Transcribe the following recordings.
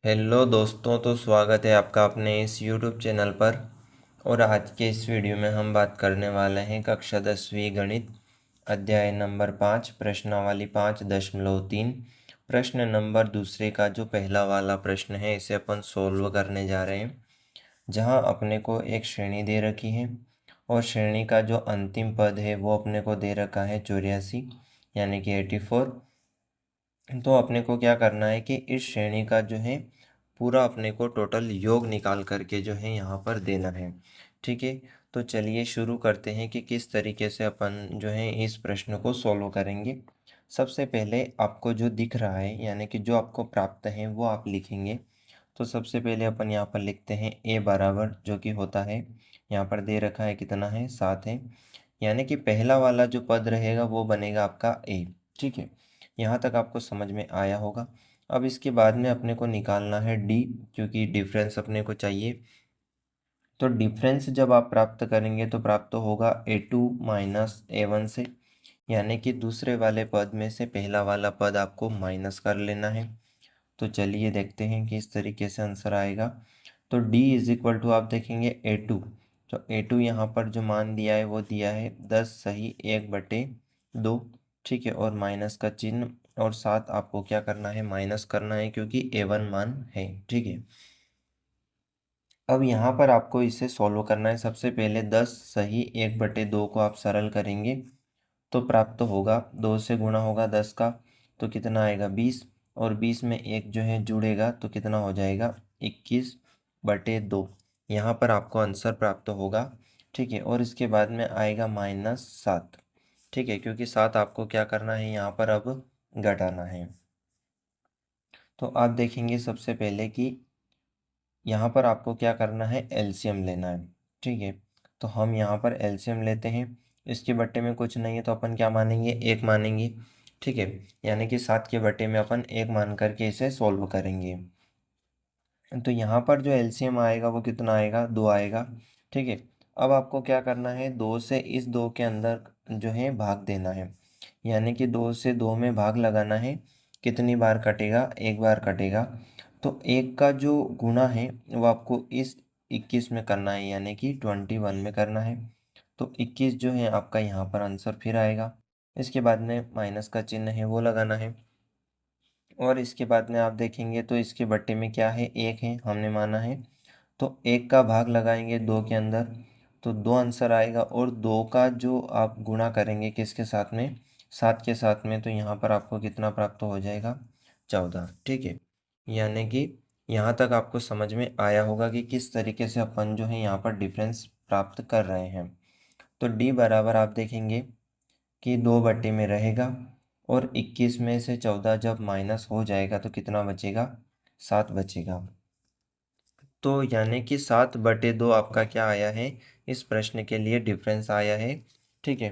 Hello दोस्तों, तो स्वागत है आपका अपने इस यूट्यूब चैनल पर। और आज के इस वीडियो में हम बात करने वाले हैं कक्षा 10वीं गणित अध्याय नंबर 5 प्रश्नावली 5.3 प्रश्न नंबर दूसरे का जो पहला वाला प्रश्न है इसे अपन सोल्व करने जा रहे हैं। जहां अपने को एक श्रेणी दे रखी है और श्रेणी का जो अंतिम पद है वो अपने को दे रखा है 84 यानी कि 84। तो अपने को क्या करना है कि इस श्रेणी का जो है पूरा अपने को टोटल योग निकाल करके जो है यहाँ पर देना है। ठीक है, तो चलिए शुरू करते हैं कि किस तरीके से अपन जो है इस प्रश्न को सॉल्व करेंगे। सबसे पहले आपको जो दिख रहा है यानी कि जो आपको प्राप्त है वो आप लिखेंगे। तो सबसे पहले अपन यहाँ पर लिखते हैं a बराबर जो कि होता है, यहाँ पर दे रखा है कितना है 7 है, यानी कि पहला वाला जो पद रहेगा वो बनेगा आपका a। ठीक है, यहाँ तक आपको समझ में आया होगा। अब इसके बाद में अपने को निकालना है d, क्योंकि डिफरेंस अपने को चाहिए। तो डिफरेंस जब आप प्राप्त करेंगे तो प्राप्त होगा a2 माइनस a1 से, यानी कि दूसरे वाले पद में से पहला वाला पद आपको माइनस कर लेना है। तो चलिए देखते हैं कि इस तरीके से आंसर आएगा। तो d इज इक्वल टू आप देखेंगे a2। तो a2 यहाँ पर जो मान दिया है वो दिया है 10 सही 1/2। ठीक है, और माइनस का चिन्ह और साथ आपको क्या करना है माइनस करना है क्योंकि a1 मान है। ठीक है, अब यहाँ पर आपको इसे सॉल्व करना है। सबसे पहले 10 सही 1/2 को आप सरल करेंगे तो प्राप्त होगा 2 से गुणा होगा 10 का तो कितना आएगा 20, और 20 में एक जो है जुड़ेगा तो कितना हो जाएगा 21/2। यहाँ पर आपको आंसर प्राप्त होगा। ठीक है, और इसके बाद में आएगा -7। ठीक है, क्योंकि 7 आपको क्या करना है यहाँ पर अब घटाना है। तो आप देखेंगे सबसे पहले कि यहाँ पर आपको क्या करना है एलसीएम लेना है। ठीक है, तो हम यहाँ पर एलसीएम लेते हैं। इसके बट्टे में कुछ नहीं है तो अपन क्या मानेंगे 1 मानेंगे। ठीक है, यानी कि 7 के बट्टे में अपन 1 मान करके इसे सॉल्व करेंगे। तो यहाँ पर जो एलसीएम आएगा वो कितना आएगा 2 आएगा। ठीक है, अब आपको क्या करना है 2 से इस 2 के अंदर जो है भाग देना है, यानी कि 2 से 2 में भाग लगाना है। कितनी बार कटेगा, एक बार कटेगा। तो एक का जो गुणा है वो आपको इस 21 में करना है, यानी कि 21 में करना है। तो 21 जो है आपका यहाँ पर आंसर फिर आएगा। इसके बाद में माइनस का चिन्ह है वो लगाना है, और इसके बाद में आप देखेंगे तो इसके बट्टे में क्या है 1 है हमने माना है। तो 1 का भाग लगाएंगे 2 के अंदर तो 2 आंसर आएगा, और 2 का जो आप गुणा करेंगे किसके साथ में 7 के साथ में, तो यहाँ पर आपको कितना प्राप्त हो जाएगा 14। ठीक है, यानी कि यहाँ तक आपको समझ में आया होगा कि किस तरीके से अपन जो है यहाँ पर डिफरेंस प्राप्त कर रहे हैं। तो d बराबर आप देखेंगे कि 2 बट्टे में रहेगा, और 21 में से 14 जब माइनस हो जाएगा तो कितना बचेगा 7 बचेगा। तो यानी कि 7/2 आपका क्या आया है इस प्रश्न के लिए डिफरेंस आया है। ठीक है,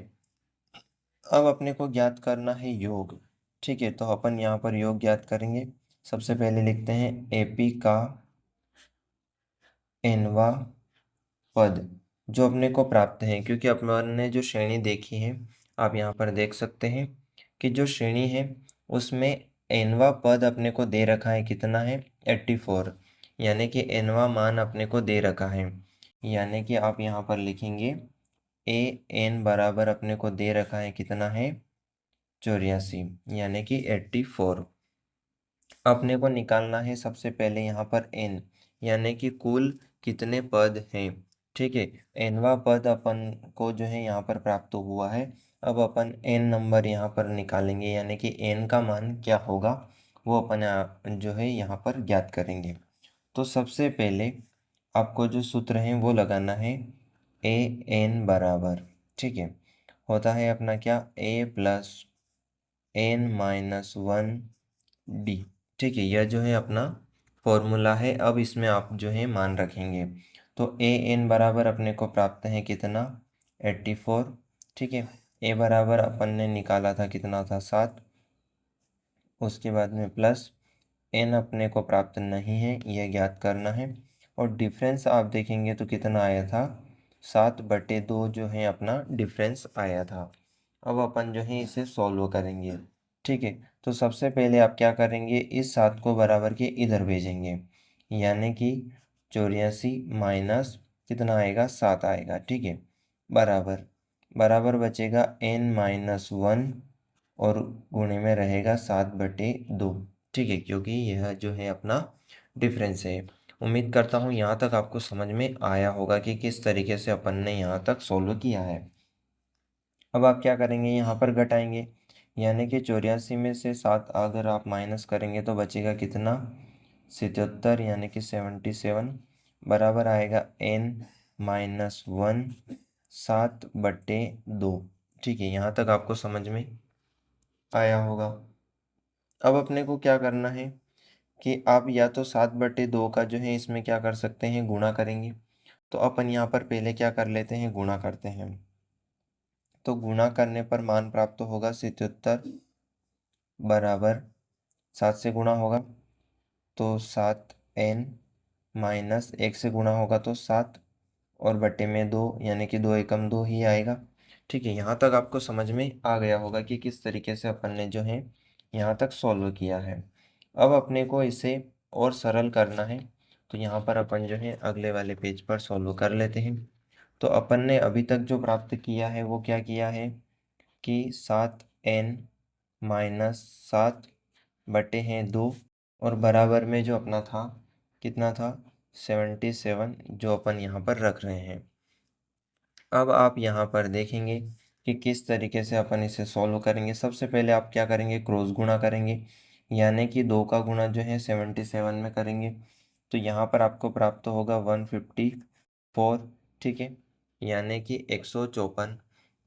अब अपने को ज्ञात करना है योग। ठीक है, तो अपन यहाँ पर योग ज्ञात करेंगे। सबसे पहले लिखते हैं एपी का एनवा पद जो अपने को प्राप्त है, क्योंकि अपन ने जो श्रेणी देखी है आप यहाँ पर देख सकते हैं कि जो श्रेणी है उसमें एनवा पद अपने को दे रखा है कितना है 84, यानी कि एनवा मान अपने को दे रखा है। यानी कि आप यहाँ पर लिखेंगे ए एन बराबर अपने को दे रखा है कितना है 84, यानी कि 84। अपने को निकालना है सबसे पहले यहाँ पर n, यानी कि कुल कितने पद हैं। ठीक है, nवा पद अपन को जो है यहाँ पर प्राप्त हुआ है। अब अपन n नंबर यहाँ पर निकालेंगे, यानी कि n का मान क्या होगा वो अपन जो है यहाँ पर ज्ञात करेंगे। तो सबसे पहले आपको जो सूत्र है वो लगाना है ए एन बराबर, ठीक है, होता है अपना क्या a प्लस n-1 d। ठीक है, यह जो है अपना फॉर्मूला है। अब इसमें आप जो है मान रखेंगे। तो ए एन बराबर अपने को प्राप्त है कितना 84। ठीक है, ए बराबर अपन ने निकाला था कितना था 7, उसके बाद में प्लस एन अपने को प्राप्त नहीं है यह ज्ञात करना है, और डिफरेंस आप देखेंगे तो कितना आया था 7/2 जो है अपना डिफरेंस आया था। अब अपन जो है इसे सॉल्व करेंगे। ठीक है। तो सबसे पहले आप क्या करेंगे, इस 7 को बराबर के इधर भेजेंगे, यानी कि 84 माइनस कितना आएगा, 7 आएगा। ठीक है, बराबर बराबर बचेगा n-1 और गुणे में रहेगा 7/2। ठीक है, क्योंकि यह जो है अपना डिफरेंस है। उम्मीद करता हूँ यहाँ तक आपको समझ में आया होगा कि किस तरीके से अपन ने यहाँ तक सॉल्व किया है। अब आप क्या करेंगे, यहाँ पर घटाएंगे, यानी कि 84 में से 7 अगर आप माइनस करेंगे तो बचेगा कितना, 77, यानी कि 77 बराबर आएगा n-1 7/2। ठीक है, यहाँ तक आपको समझ में आया होगा। अब अपने को क्या करना है कि आप या तो 7/2 का जो है इसमें क्या कर सकते हैं, गुणा करेंगे। तो अपन यहाँ पर पहले क्या कर लेते हैं, गुणा करते हैं। तो गुणा करने पर मान प्राप्त होगा 77 बराबर 7 से गुणा होगा तो 7n-1 से गुणा होगा तो 7 और बटे में 2, यानी कि 2 एकम 2 ही आएगा। ठीक है, यहाँ तक आपको समझ में आ गया होगा कि किस तरीके से अपन ने जो है यहाँ तक सॉल्व किया है। अब अपने को इसे और सरल करना है, तो यहाँ पर अपन जो है अगले वाले पेज पर सॉल्व कर लेते हैं। तो अपन ने अभी तक जो प्राप्त किया है वो क्या किया है कि 7n-7/2 और बराबर में जो अपना था कितना था, 77, जो अपन यहाँ पर रख रहे हैं। अब आप यहाँ पर देखेंगे कि किस तरीके से अपन इसे सॉल्व करेंगे। सबसे पहले आप क्या करेंगे, क्रॉस गुणा करेंगे, यानी कि 2 का गुणा जो है 77 में करेंगे। तो यहाँ पर आपको प्राप्त होगा 154। ठीक है, यानी कि 154।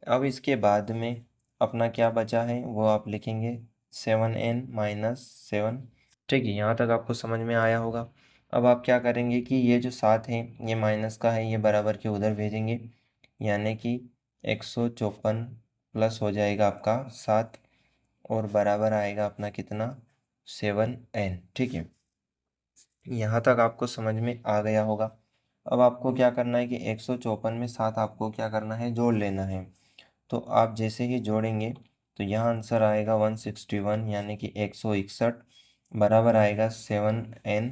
अब इसके बाद में अपना क्या बचा है वो आप लिखेंगे 7n-7। ठीक है, यहाँ तक आपको समझ में आया होगा। अब आप क्या करेंगे कि ये जो 7 है ये माइनस का है, ये बराबर के उधर भेजेंगे, यानी कि 154 प्लस हो जाएगा आपका 7 और बराबर आएगा अपना कितना, 7n। ठीक है, यहाँ तक आपको समझ में आ गया होगा। अब आपको क्या करना है कि 154 में 7 आपको क्या करना है, जोड़ लेना है। तो आप जैसे ही जोड़ेंगे तो यहाँ आंसर आएगा 161, यानी कि 161 बराबर आएगा 7n।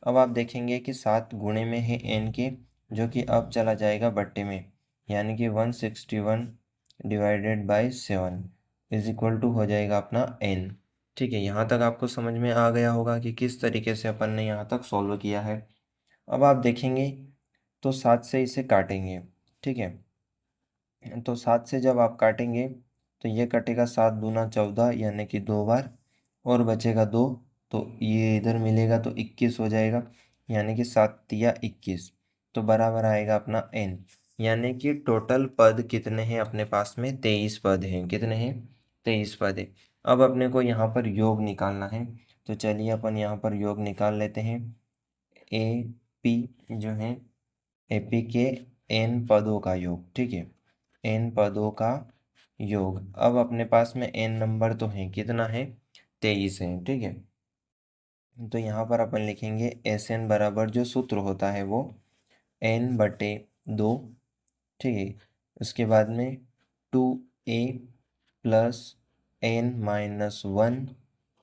अब आप देखेंगे कि 7 गुणे में है n के, जो कि अब चला जाएगा बट्टे में, यानी कि 161 divided by 7 is equal to हो जाएगा अपना n। ठीक है, यहाँ तक आपको समझ में आ गया होगा कि किस तरीके से अपन ने यहाँ तक सॉल्व किया है। अब आप देखेंगे तो 7 से इसे काटेंगे। ठीक है, तो 7 से जब आप काटेंगे तो ये कटेगा 7 दूना 14, यानी कि 2 बार, और बचेगा 2, तो ये इधर मिलेगा तो 21 हो जाएगा, यानी कि 7 तिया 21। तो बराबर आएगा अपना n, यानी कि टोटल पद कितने हैं अपने पास में, 23 पद हैं। कितने हैं, 23 पद है। अब अपने को यहाँ पर योग निकालना है, तो चलिए अपन यहाँ पर योग निकाल लेते हैं। ए पी जो है एपी के n पदों का योग। ठीक है, n पदों का योग। अब अपने पास में n नंबर तो है, कितना है, 23 है। ठीक है, तो यहाँ पर अपन लिखेंगे Sn बराबर जो सूत्र होता है वो n/2। ठीक है, उसके बाद में 2a प्लस n-1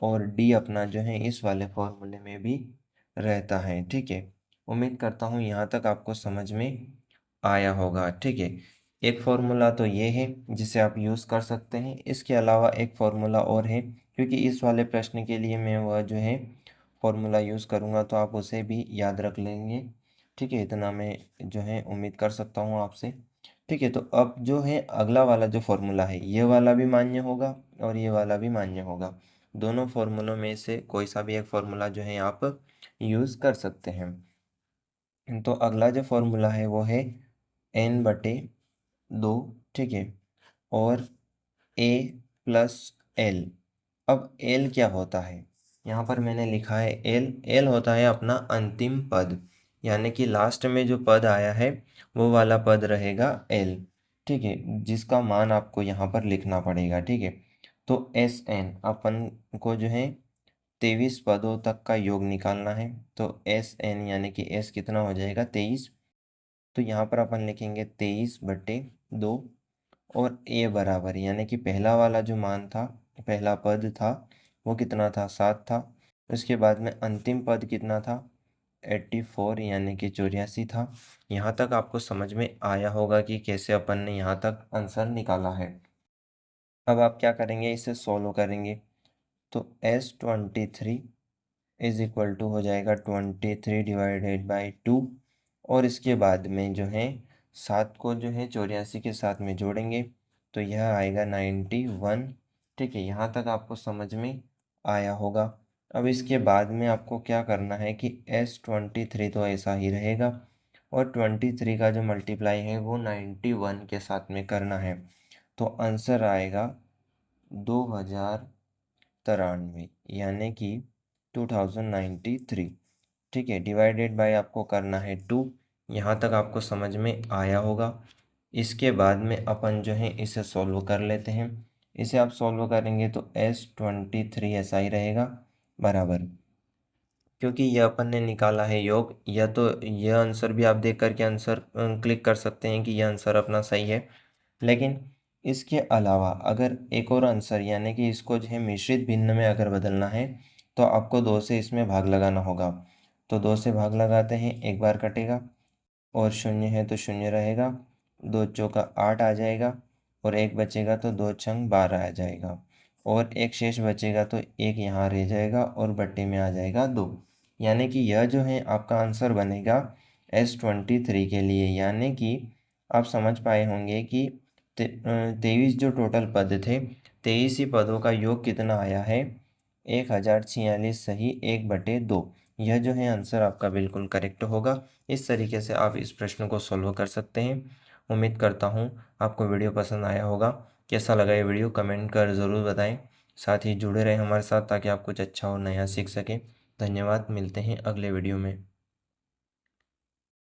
और d अपना जो है इस वाले फॉर्मूले में भी रहता है। ठीक है, उम्मीद करता हूँ यहाँ तक आपको समझ में आया होगा। ठीक है, एक फॉर्मूला तो ये है जिसे आप यूज़ कर सकते हैं। इसके अलावा एक फॉर्मूला और है, क्योंकि इस वाले प्रश्न के लिए मैं वह जो है फॉर्मूला यूज़ करूँगा, तो आप उसे भी याद रख लेंगे। ठीक है, इतना मैं जो है उम्मीद कर सकता हूँ आपसे। ठीक है, तो अब जो है अगला वाला जो फॉर्मूला है ये वाला भी मान्य होगा और ये वाला भी मान्य होगा। दोनों फॉर्मूलों में से कोई सा भी एक फॉर्मूला जो है आप यूज़ कर सकते हैं। तो अगला जो फॉर्मूला है वो है n/2। ठीक है, और a प्लस l। अब l क्या होता है, यहाँ पर मैंने लिखा है l होता है अपना अंतिम पद, यानी कि लास्ट में जो पद आया है वो वाला पद रहेगा l। ठीक है, जिसका मान आपको यहाँ पर लिखना पड़ेगा। ठीक है, तो Sn अपन को जो है 23 पदों तक का योग निकालना है। तो Sn यानी कि s कितना हो जाएगा, 23। तो यहाँ पर अपन लिखेंगे 23/2 और a बराबर, यानी कि पहला वाला जो मान था पहला पद था वो कितना था, 7 था। उसके बाद में अंतिम पद कितना था, 84 यानी कि 84 था। यहाँ तक आपको समझ में आया होगा कि कैसे अपन ने यहाँ तक आंसर निकाला है। अब आप क्या करेंगे, इसे सॉल्व करेंगे तो S23 इज इक्वल टू हो जाएगा 23 डिवाइडेड बाई 2, और इसके बाद में जो है 7 को जो है 84 के साथ में जोड़ेंगे तो यह आएगा 91। ठीक है, यहाँ तक आपको समझ में आया होगा। अब इसके बाद में आपको क्या करना है कि S23 तो ऐसा ही रहेगा और 23 का जो मल्टीप्लाई है वो 91 के साथ में करना है, तो आंसर आएगा 2093 यानी कि 2093। ठीक है, डिवाइडेड बाय आपको करना है 2। यहाँ तक आपको समझ में आया होगा। इसके बाद में अपन जो है इसे सॉल्व कर लेते हैं। इसे आप सॉल्व करेंगे तो S23 ऐसा ही रहेगा बराबर, क्योंकि यह अपन ने निकाला है योग, या तो यह आंसर भी आप देख करके आंसर क्लिक कर सकते हैं कि यह आंसर अपना सही है। लेकिन इसके अलावा अगर एक और आंसर यानी कि इसको जो है मिश्रित भिन्न में अगर बदलना है तो आपको 2 से इसमें भाग लगाना होगा। तो 2 से भाग लगाते हैं, एक बार कटेगा और शून्य है तो शून्य रहेगा, 2 चौका 8 आ जाएगा और एक बचेगा तो 2 छंग 12 आ जाएगा और एक शेष बचेगा तो एक यहाँ रह जाएगा और बट्टे में आ जाएगा 2। यानी कि यह जो है आपका आंसर बनेगा S23 के लिए। यानी कि आप समझ पाए होंगे कि 23 जो टोटल पद थे, 23 ही पदों का योग कितना आया है, 1046 सही 1/2। यह जो है आंसर आपका बिल्कुल करेक्ट होगा। इस तरीके से आप इस प्रश्न को सॉल्व कर सकते हैं। उम्मीद करता हूँ आपको वीडियो पसंद आया होगा। कैसा लगा ये वीडियो कमेंट कर ज़रूर बताएं। साथ ही जुड़े रहें हमारे साथ ताकि आप कुछ अच्छा और नया सीख सकें। धन्यवाद, मिलते हैं अगले वीडियो में।